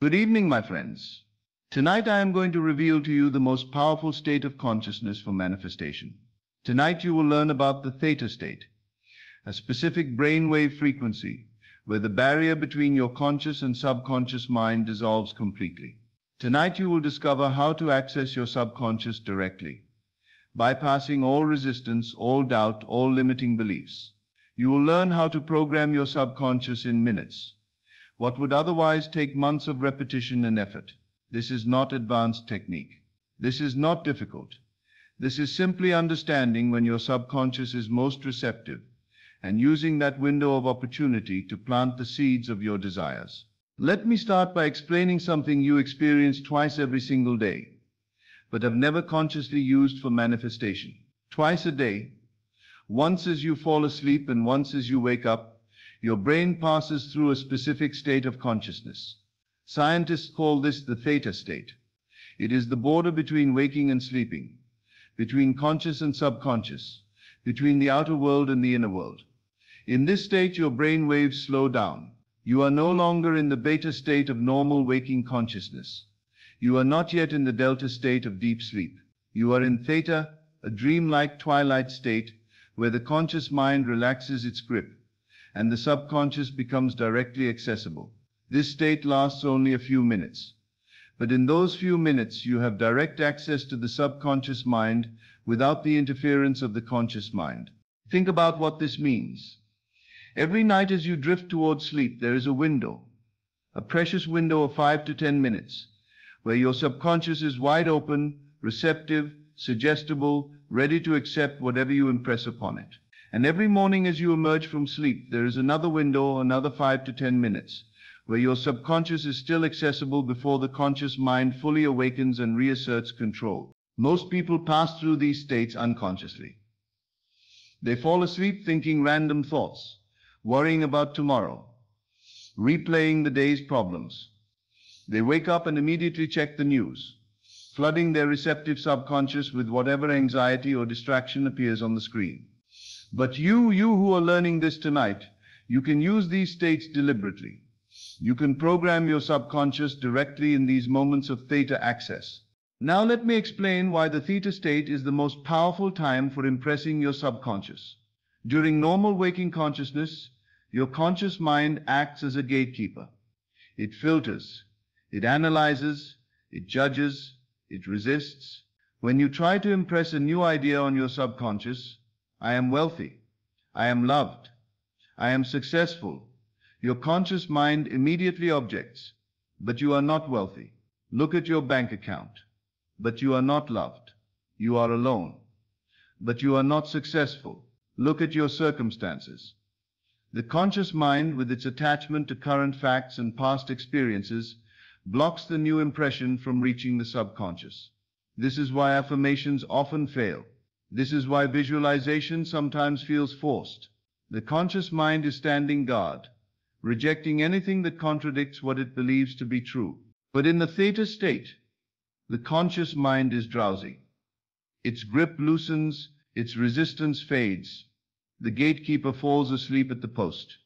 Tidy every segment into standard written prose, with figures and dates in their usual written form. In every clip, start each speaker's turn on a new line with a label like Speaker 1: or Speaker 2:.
Speaker 1: Good evening, my friends. Tonight I am going to reveal to you the most powerful state of consciousness for manifestation. Tonight you will learn about the theta state, a specific brainwave frequency where the barrier between your conscious and subconscious mind dissolves completely. Tonight you will discover how to access your subconscious directly, bypassing all resistance, all doubt, all limiting beliefs. You will learn how to program your subconscious in minutes, what would otherwise take months of repetition and effort. This is not advanced technique. This is not difficult. This is simply understanding when your subconscious is most receptive and using that window of opportunity to plant the seeds of your desires. Let me start by explaining something you experience twice every single day, but have never consciously used for manifestation. Twice a day, once as you fall asleep and once as you wake up, your brain passes through a specific state of consciousness. Scientists call this the theta state. It is the border between waking and sleeping, between conscious and subconscious, between the outer world and the inner world. In this state, your brain waves slow down. You are no longer in the beta state of normal waking consciousness. You are not yet in the delta state of deep sleep. You are in theta, a dreamlike twilight state where the conscious mind relaxes its grip and the subconscious becomes directly accessible. This state lasts only a few minutes, but in those few minutes you have direct access to the subconscious mind without the interference of the conscious mind. Think about what this means. Every night as you drift towards sleep, there is a window, a precious window of 5 to 10 minutes, where your subconscious is wide open, receptive, suggestible, ready to accept whatever you impress upon it. And every morning as you emerge from sleep, there is another window, another 5 to 10 minutes, where your subconscious is still accessible before the conscious mind fully awakens and reasserts control. Most people pass through these states unconsciously. They fall asleep thinking random thoughts, worrying about tomorrow, replaying the day's problems. They wake up and immediately check the news, flooding their receptive subconscious with whatever anxiety or distraction appears on the screen. But you who are learning this tonight, you can use these states deliberately. You can program your subconscious directly in these moments of theta access. Now let me explain why the theta state is the most powerful time for impressing your subconscious. During normal waking consciousness, your conscious mind acts as a gatekeeper. It filters, it analyzes, it judges, it resists. When you try to impress a new idea on your subconscious, I am wealthy, I am loved, I am successful, your conscious mind immediately objects. But you are not wealthy. Look at your bank account. But you are not loved. You are alone. But you are not successful. Look at your circumstances. The conscious mind, with its attachment to current facts and past experiences, blocks the new impression from reaching the subconscious. This is why affirmations often fail. This is why visualization sometimes feels forced. The conscious mind is standing guard, rejecting anything that contradicts what it believes to be true. But in the theta state, the conscious mind is drowsy. Its grip loosens, its resistance fades. The gatekeeper falls asleep at the post.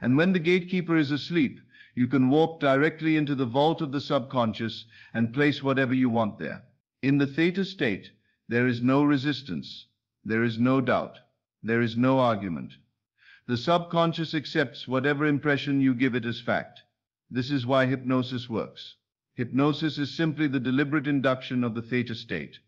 Speaker 1: And when the gatekeeper is asleep, you can walk directly into the vault of the subconscious and place whatever you want there. In the theta state, there is no resistance, there is no doubt, there is no argument. The subconscious accepts whatever impression you give it as fact. This is why hypnosis works. Hypnosis is simply the deliberate induction of the theta state,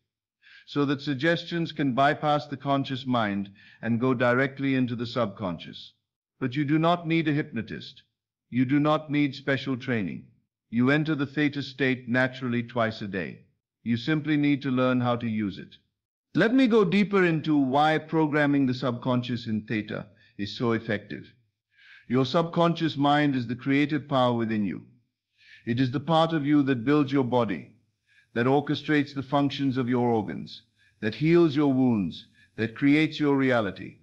Speaker 1: so that suggestions can bypass the conscious mind and go directly into the subconscious. But you do not need a hypnotist. You do not need special training. You enter the theta state naturally twice a day. You simply need to learn how to use it. Let me go deeper into why programming the subconscious in theta is so effective. Your subconscious mind is the creative power within you. It is the part of you that builds your body, that orchestrates the functions of your organs, that heals your wounds, that creates your reality.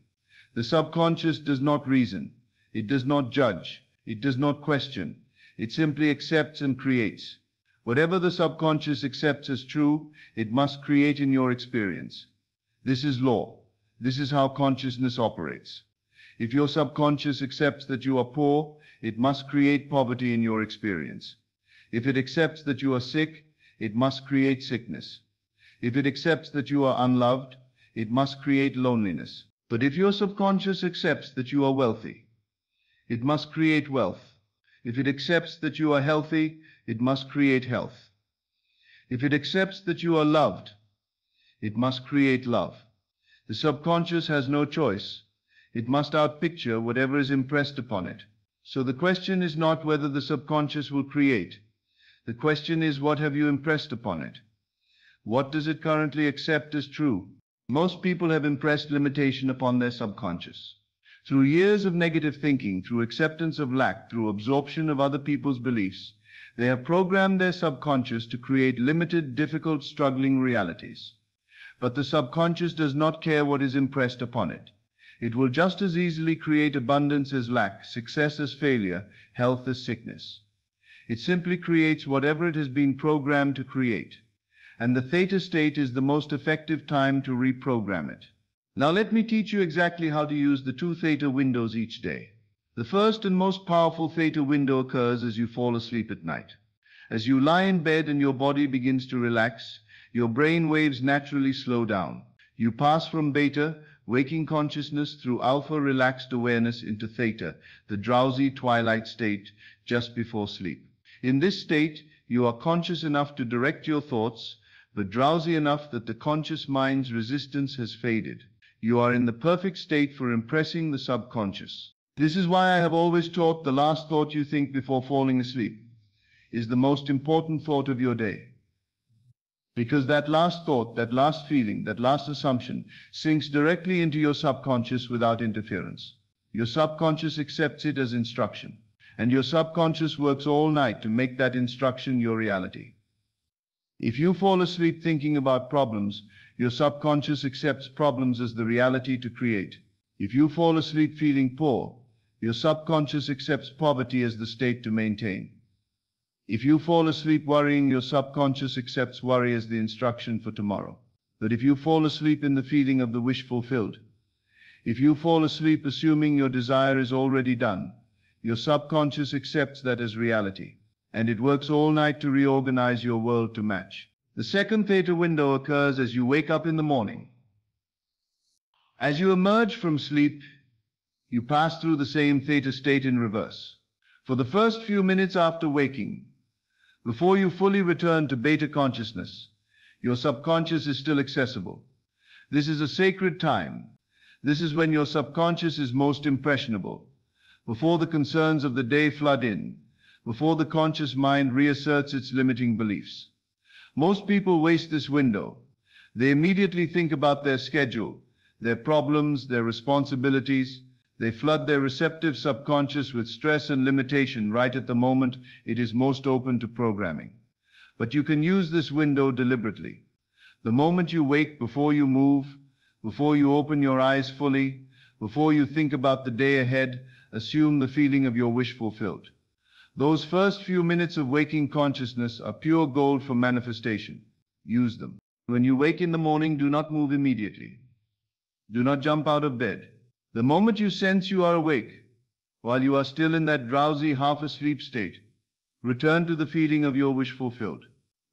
Speaker 1: The subconscious does not reason. It does not judge. It does not question. It simply accepts and creates. Whatever the subconscious accepts as true, it must create in your experience. This is law. This is how consciousness operates. If your subconscious accepts that you are poor, it must create poverty in your experience. If it accepts that you are sick, it must create sickness. If it accepts that you are unloved, it must create loneliness. But if your subconscious accepts that you are wealthy, it must create wealth. If it accepts that you are healthy, it must create health. If it accepts that you are loved, it must create love. The subconscious has no choice. It must outpicture whatever is impressed upon it. So the question is not whether the subconscious will create. The question is, what have you impressed upon it? What does it currently accept as true? Most people have impressed limitation upon their subconscious. Through years of negative thinking, through acceptance of lack, through absorption of other people's beliefs, they have programmed their subconscious to create limited, difficult, struggling realities. But the subconscious does not care what is impressed upon it. It will just as easily create abundance as lack, success as failure, health as sickness. It simply creates whatever it has been programmed to create. And the theta state is the most effective time to reprogram it. Now let me teach you exactly how to use the two theta windows each day. The first and most powerful theta window occurs as you fall asleep at night. As you lie in bed and your body begins to relax, your brain waves naturally slow down. You pass from beta, waking consciousness, through alpha relaxed awareness into theta, the drowsy twilight state just before sleep. In this state, you are conscious enough to direct your thoughts, but drowsy enough that the conscious mind's resistance has faded. You are in the perfect state for impressing the subconscious. This is why I have always taught the last thought you think before falling asleep is the most important thought of your day. Because that last thought, that last feeling, that last assumption sinks directly into your subconscious without interference. Your subconscious accepts it as instruction, and your subconscious works all night to make that instruction your reality. If you fall asleep thinking about problems, your subconscious accepts problems as the reality to create. If you fall asleep feeling poor, your subconscious accepts poverty as the state to maintain. If you fall asleep worrying, your subconscious accepts worry as the instruction for tomorrow. But if you fall asleep in the feeling of the wish fulfilled, if you fall asleep assuming your desire is already done, your subconscious accepts that as reality, and it works all night to reorganize your world to match. The second theta window occurs as you wake up in the morning. As you emerge from sleep, you pass through the same theta state in reverse. For the first few minutes after waking, before you fully return to beta consciousness, your subconscious is still accessible. This is a sacred time. This is when your subconscious is most impressionable, before the concerns of the day flood in, before the conscious mind reasserts its limiting beliefs. Most people waste this window. They immediately think about their schedule, their problems, their responsibilities. They flood their receptive subconscious with stress and limitation right at the moment it is most open to programming. But you can use this window deliberately. The moment you wake, before you move, before you open your eyes fully, before you think about the day ahead, assume the feeling of your wish fulfilled. Those first few minutes of waking consciousness are pure gold for manifestation. Use them. When you wake in the morning, do not move immediately. Do not jump out of bed. The moment you sense you are awake, while you are still in that drowsy, half-asleep state, return to the feeling of your wish fulfilled.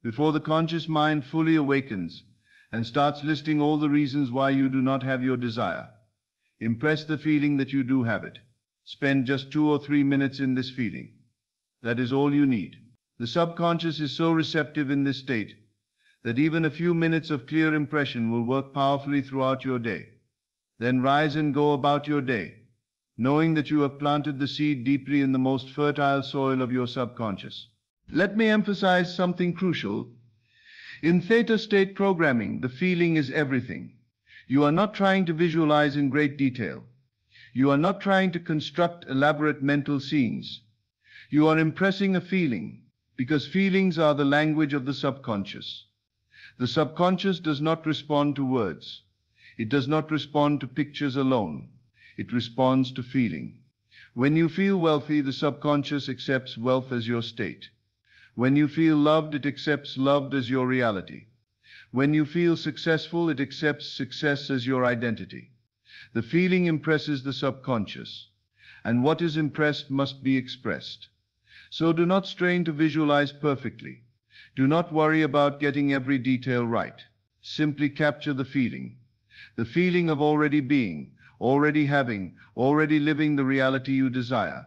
Speaker 1: Before the conscious mind fully awakens and starts listing all the reasons why you do not have your desire, impress the feeling that you do have it. Spend just 2 or 3 minutes in this feeling. That is all you need. The subconscious is so receptive in this state that even a few minutes of clear impression will work powerfully throughout your day. Then rise and go about your day, knowing that you have planted the seed deeply in the most fertile soil of your subconscious. Let me emphasize something crucial. In theta state programming, the feeling is everything. You are not trying to visualize in great detail. You are not trying to construct elaborate mental scenes. You are impressing a feeling, because feelings are the language of the subconscious. The subconscious does not respond to words. It does not respond to pictures alone. It responds to feeling. When you feel wealthy, the subconscious accepts wealth as your state. When you feel loved, it accepts loved as your reality. When you feel successful, it accepts success as your identity. The feeling impresses the subconscious, and what is impressed must be expressed. So do not strain to visualize perfectly. Do not worry about getting every detail right. Simply capture the feeling of already being, already having, already living the reality you desire.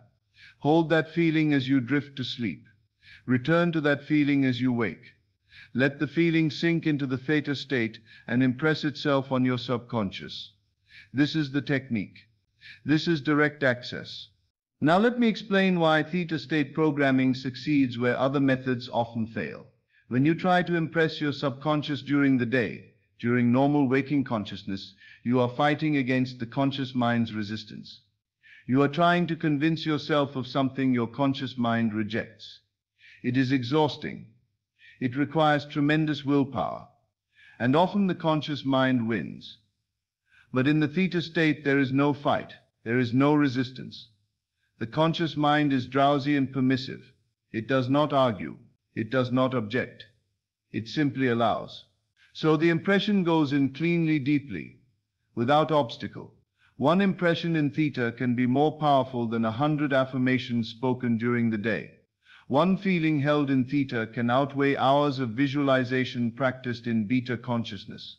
Speaker 1: Hold that feeling as you drift to sleep. Return to that feeling as you wake. Let the feeling sink into the theta state and impress itself on your subconscious. This is the technique. This is direct access. Now let me explain why theta state programming succeeds where other methods often fail. When you try to impress your subconscious during the day, during normal waking consciousness, you are fighting against the conscious mind's resistance. You are trying to convince yourself of something your conscious mind rejects. It is exhausting. It requires tremendous willpower, and often the conscious mind wins. But in the theta state, there is no fight. There is no resistance. The conscious mind is drowsy and permissive. It does not argue. It does not object. It simply allows. So the impression goes in cleanly, deeply, without obstacle. One impression in theta can be more powerful than 100 affirmations spoken during the day. One feeling held in theta can outweigh hours of visualization practiced in beta consciousness.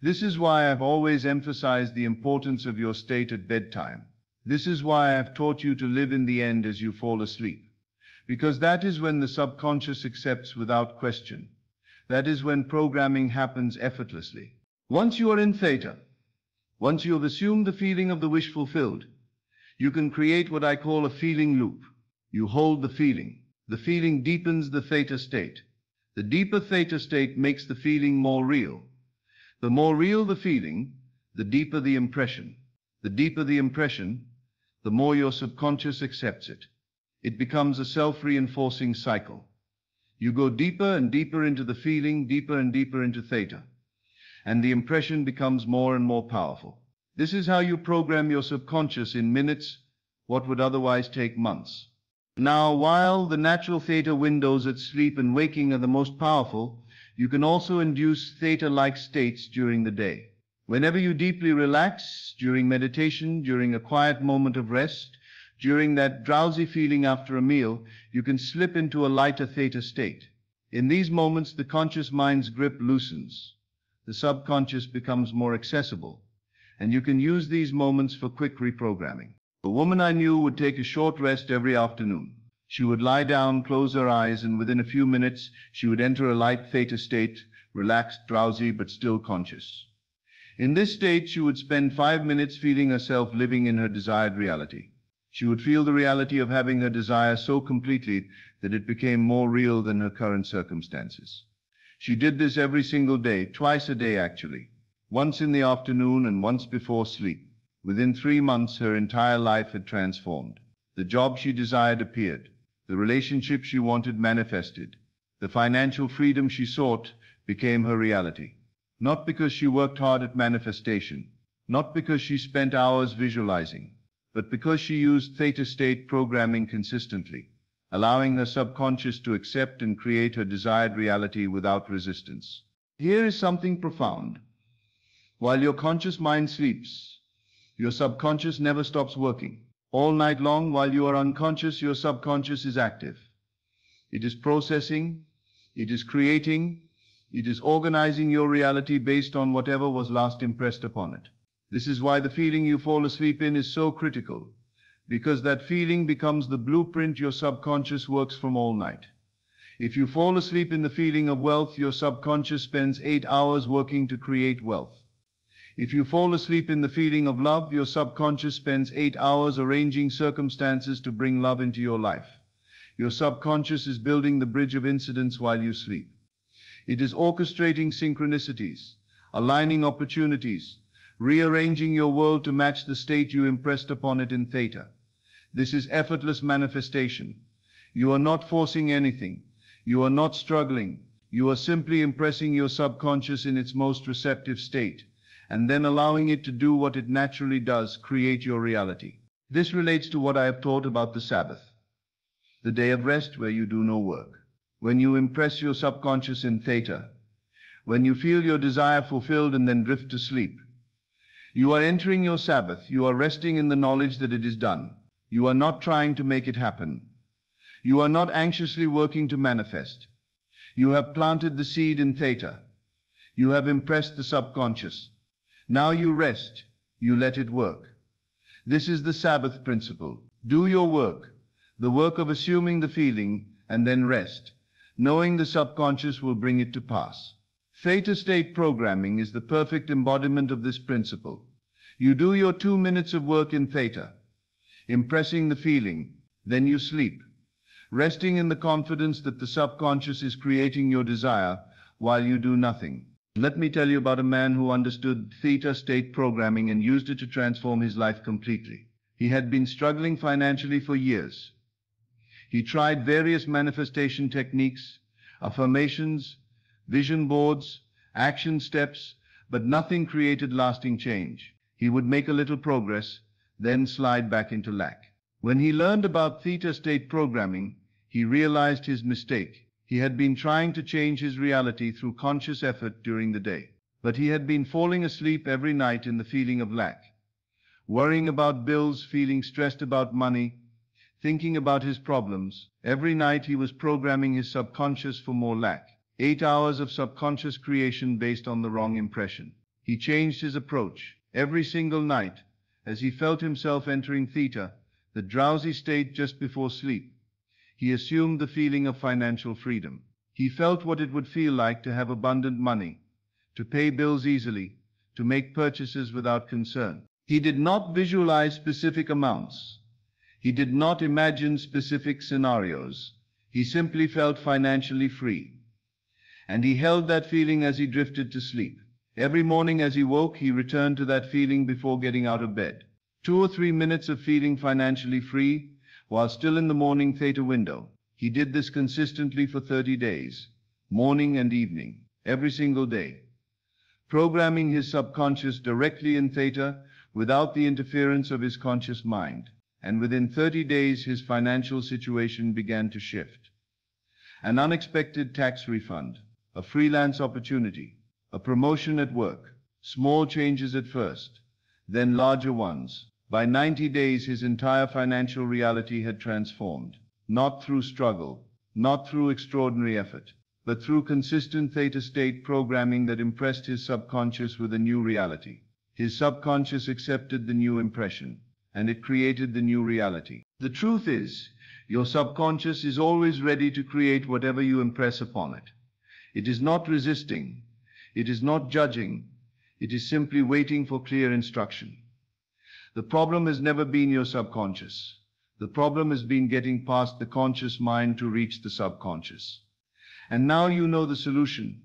Speaker 1: This is why I've always emphasized the importance of your state at bedtime. This is why I've taught you to live in the end as you fall asleep. Because that is when the subconscious accepts without question. That is when programming happens effortlessly. Once you are in theta, once you have assumed the feeling of the wish fulfilled, you can create what I call a feeling loop. You hold the feeling. The feeling deepens the theta state. The deeper theta state makes the feeling more real. The more real the feeling, the deeper the impression. The deeper the impression, the more your subconscious accepts it. It becomes a self-reinforcing cycle. You go deeper and deeper into the feeling, deeper and deeper into theta, and the impression becomes more and more powerful. This is how you program your subconscious in minutes, what would otherwise take months. Now, while the natural theta windows at sleep and waking are the most powerful, you can also induce theta-like states during the day. Whenever you deeply relax, during meditation, during a quiet moment of rest, during that drowsy feeling after a meal, you can slip into a lighter theta state. In these moments, the conscious mind's grip loosens. The subconscious becomes more accessible, and you can use these moments for quick reprogramming. A woman I knew would take a short rest every afternoon. She would lie down, close her eyes, and within a few minutes, she would enter a light theta state, relaxed, drowsy, but still conscious. In this state, she would spend 5 minutes feeling herself living in her desired reality. She would feel the reality of having her desire so completely that it became more real than her current circumstances. She did this every single day, twice a day actually, once in the afternoon and once before sleep. Within 3 months, her entire life had transformed. The job she desired appeared. The relationship she wanted manifested. The financial freedom she sought became her reality. Not because she worked hard at manifestation, not because she spent hours visualizing, but because she used theta state programming consistently, allowing her subconscious to accept and create her desired reality without resistance. Here is something profound. While your conscious mind sleeps, your subconscious never stops working. All night long, while you are unconscious, your subconscious is active. It is processing, it is creating, it is organizing your reality based on whatever was last impressed upon it. This is why the feeling you fall asleep in is so critical, because that feeling becomes the blueprint your subconscious works from all night. If you fall asleep in the feeling of wealth, your subconscious spends 8 hours working to create wealth. If you fall asleep in the feeling of love, your subconscious spends 8 hours arranging circumstances to bring love into your life. Your subconscious is building the bridge of incidents while you sleep. It is orchestrating synchronicities, aligning opportunities, rearranging your world to match the state you impressed upon it in theta. This is effortless manifestation. You are not forcing anything. You are not struggling. You are simply impressing your subconscious in its most receptive state, and then allowing it to do what it naturally does, create your reality. This relates to what I have taught about the Sabbath, the day of rest where you do no work. When you impress your subconscious in theta, when you feel your desire fulfilled and then drift to sleep, you are entering your Sabbath. You are resting in the knowledge that it is done. You are not trying to make it happen. You are not anxiously working to manifest. You have planted the seed in Theta. You have impressed the subconscious. Now you rest. You let it work. This is the Sabbath principle. Do your work, the work of assuming the feeling, and then rest, knowing the subconscious will bring it to pass. Theta state programming is the perfect embodiment of this principle. You do your 2 minutes of work in Theta, impressing the feeling, then you sleep, resting in the confidence that the subconscious is creating your desire while you do nothing. Let me tell you about a man who understood Theta state programming and used it to transform his life completely. He had been struggling financially for years. He tried various manifestation techniques, affirmations, vision boards, action steps, but nothing created lasting change. He would make a little progress, then slide back into lack. When he learned about Theta state programming, he realized his mistake. He had been trying to change his reality through conscious effort during the day, but he had been falling asleep every night in the feeling of lack, worrying about bills, feeling stressed about money, thinking about his problems. Every night he was programming his subconscious for more lack. 8 hours of subconscious creation based on the wrong impression. He changed his approach. Every single night, as he felt himself entering Theta, the drowsy state just before sleep, he assumed the feeling of financial freedom. He felt what it would feel like to have abundant money, to pay bills easily, to make purchases without concern. He did not visualize specific amounts. He did not imagine specific scenarios. He simply felt financially free. And he held that feeling as he drifted to sleep. Every morning as he woke, he returned to that feeling before getting out of bed. 2 or 3 minutes of feeling financially free while still in the morning Theta window. He did this consistently for 30 days, morning and evening, every single day, programming his subconscious directly in Theta without the interference of his conscious mind. And within 30 days, his financial situation began to shift. An unexpected tax refund, a freelance opportunity, a promotion at work, small changes at first, then larger ones. By 90 days, his entire financial reality had transformed, not through struggle, not through extraordinary effort, but through consistent Theta state programming that impressed his subconscious with a new reality. His subconscious accepted the new impression, and it created the new reality. The truth is, your subconscious is always ready to create whatever you impress upon it. It is not resisting. It is not judging. It is simply waiting for clear instruction. The problem has never been your subconscious. The problem has been getting past the conscious mind to reach the subconscious. And now you know the solution.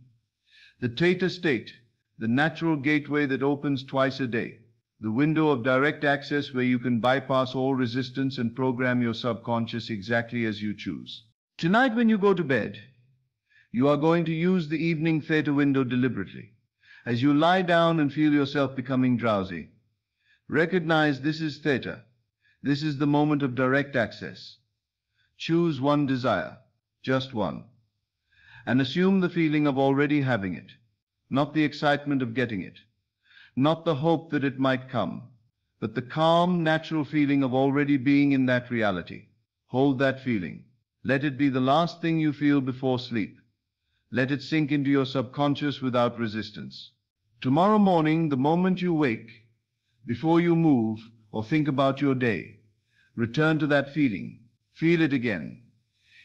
Speaker 1: The Theta state, the natural gateway that opens twice a day. The window of direct access where you can bypass all resistance and program your subconscious exactly as you choose. Tonight when you go to bed, you are going to use the evening Theta window deliberately. As you lie down and feel yourself becoming drowsy, recognize this is Theta. This is the moment of direct access. Choose one desire, just one, and assume the feeling of already having it, not the excitement of getting it, not the hope that it might come, but the calm, natural feeling of already being in that reality. Hold that feeling. Let it be the last thing you feel before sleep. Let it sink into your subconscious without resistance. Tomorrow morning, the moment you wake, before you move or think about your day, return to that feeling. Feel it again.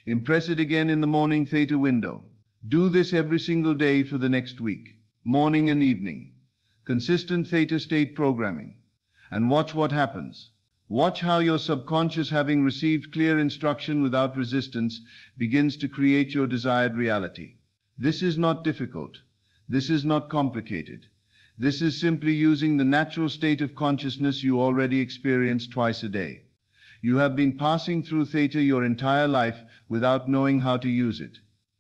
Speaker 1: Impress it again in the morning Theta window. Do this every single day for the next week, morning and evening. Consistent Theta state programming. And watch what happens. Watch how your subconscious, having received clear instruction without resistance, begins to create your desired reality. This is not difficult. This is not complicated. This is simply using the natural state of consciousness you already experience twice a day. You have been passing through Theta your entire life without knowing how to use it.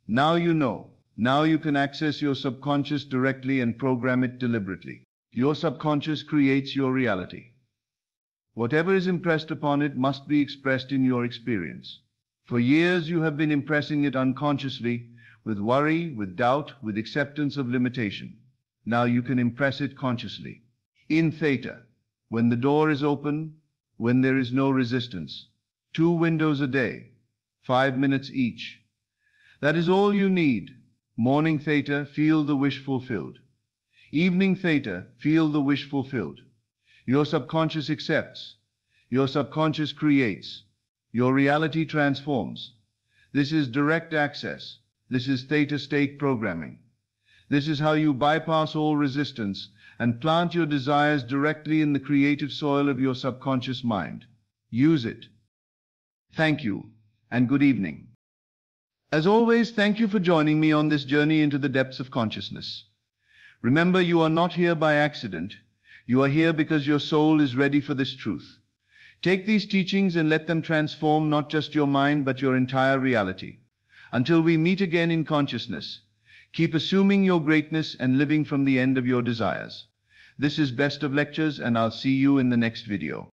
Speaker 1: Now you know. Now you can access your subconscious directly and program it deliberately. Your subconscious creates your reality. Whatever is impressed upon it must be expressed in your experience. For years you have been impressing it unconsciously, with worry, with doubt, with acceptance of limitation. Now you can impress it consciously. In Theta, when the door is open, when there is no resistance, 2 windows a day, 5 minutes each. That is all you need. Morning Theta, feel the wish fulfilled. Evening Theta, feel the wish fulfilled. Your subconscious accepts. Your subconscious creates. Your reality transforms. This is direct access. This is Theta state programming. This is how you bypass all resistance and plant your desires directly in the creative soil of your subconscious mind. Use it. Thank you, and good evening. As always, thank you for joining me on this journey into the depths of consciousness. Remember, you are not here by accident. You are here because your soul is ready for this truth. Take these teachings and let them transform not just your mind, but your entire reality. Until we meet again in consciousness, keep assuming your greatness and living from the end of your desires. This is Best of Lectures, and I'll see you in the next video.